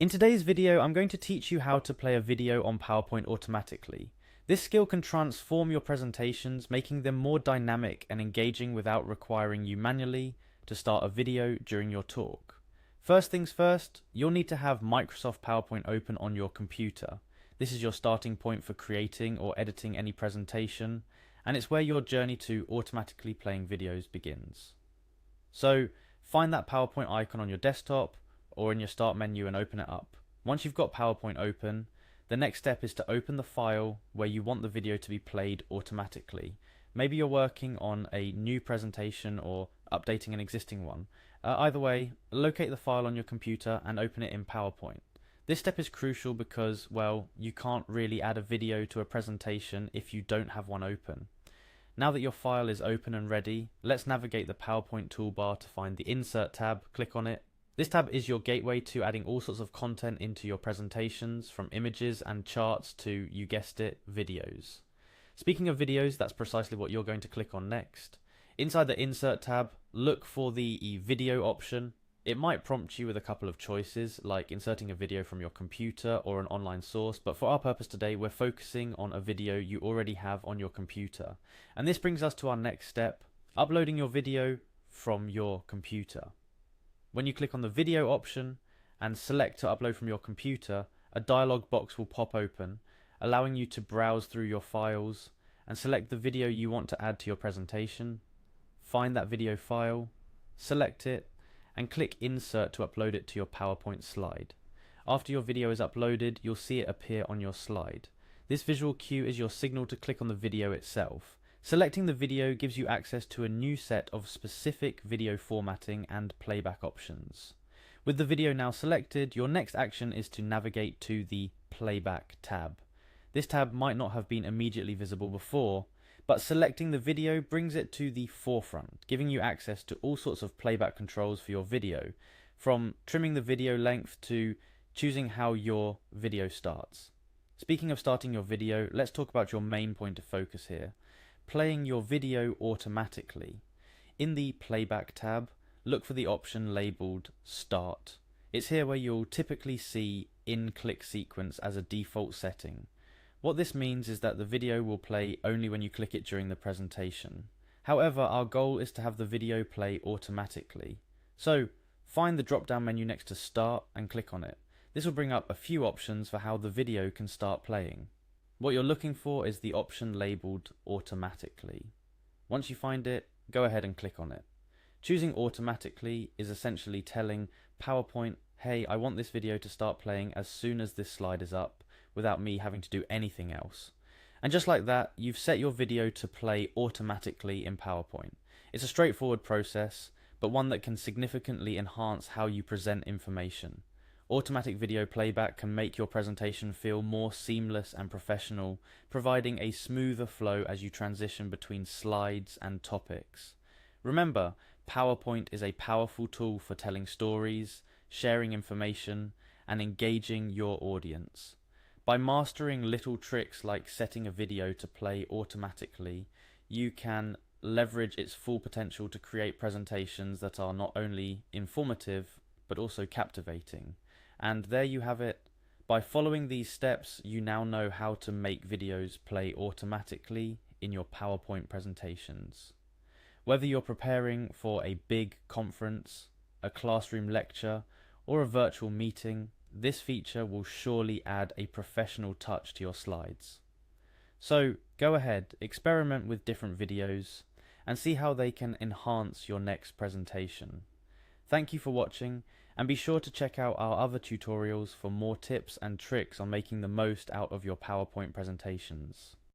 In today's video, I'm going to teach you how to play a video on PowerPoint automatically. This skill can transform your presentations, making them more dynamic and engaging without requiring you manually to start a video during your talk. First things first, you'll need to have Microsoft PowerPoint open on your computer. This is your starting point for creating or editing any presentation, and it's where your journey to automatically playing videos begins. So, find that PowerPoint icon on your desktop or in your start menu and open it up. Once you've got PowerPoint open, the next step is to open the file where you want the video to be played automatically. Maybe you're working on a new presentation or updating an existing one. Either way, locate the file on your computer and open it in PowerPoint. This step is crucial because, well, you can't really add a video to a presentation if you don't have one open. Now that your file is open and ready, let's navigate the PowerPoint toolbar to find the Insert tab, click on it. This tab is your gateway to adding all sorts of content into your presentations, from images and charts to, you guessed it, videos. Speaking of videos, that's precisely what you're going to click on next. Inside the Insert tab, look for the video option. It might prompt you with a couple of choices, like inserting a video from your computer or an online source, but for our purpose today, we're focusing on a video you already have on your computer. And this brings us to our next step, uploading your video from your computer. When you click on the video option and select to upload from your computer, a dialog box will pop open, allowing you to browse through your files and select the video you want to add to your presentation. Find that video file, select it, and click Insert to upload it to your PowerPoint slide. After your video is uploaded, you'll see it appear on your slide. This visual cue is your signal to click on the video itself. Selecting the video gives you access to a new set of specific video formatting and playback options. With the video now selected, your next action is to navigate to the Playback tab. This tab might not have been immediately visible before, but selecting the video brings it to the forefront, giving you access to all sorts of playback controls for your video, from trimming the video length to choosing how your video starts. Speaking of starting your video, let's talk about your main point of focus here. Playing your video automatically. In the Playback tab, look for the option labelled Start. It's here where you'll typically see in-click sequence as a default setting. What this means is that the video will play only when you click it during the presentation. However, our goal is to have the video play automatically. So, find the drop-down menu next to Start and click on it. This will bring up a few options for how the video can start playing. What you're looking for is the option labelled Automatically. Once you find it, go ahead and click on it. Choosing Automatically is essentially telling PowerPoint, hey, I want this video to start playing as soon as this slide is up, without me having to do anything else. And just like that, you've set your video to play automatically in PowerPoint. It's a straightforward process, but one that can significantly enhance how you present information. Automatic video playback can make your presentation feel more seamless and professional, providing a smoother flow as you transition between slides and topics. Remember, PowerPoint is a powerful tool for telling stories, sharing information, and engaging your audience. By mastering little tricks like setting a video to play automatically, you can leverage its full potential to create presentations that are not only informative, but also captivating. And there you have it. By following these steps, you now know how to make videos play automatically in your PowerPoint presentations. Whether you're preparing for a big conference, a classroom lecture, or a virtual meeting, this feature will surely add a professional touch to your slides. So go ahead, experiment with different videos, and see how they can enhance your next presentation. Thank you for watching, and be sure to check out our other tutorials for more tips and tricks on making the most out of your PowerPoint presentations.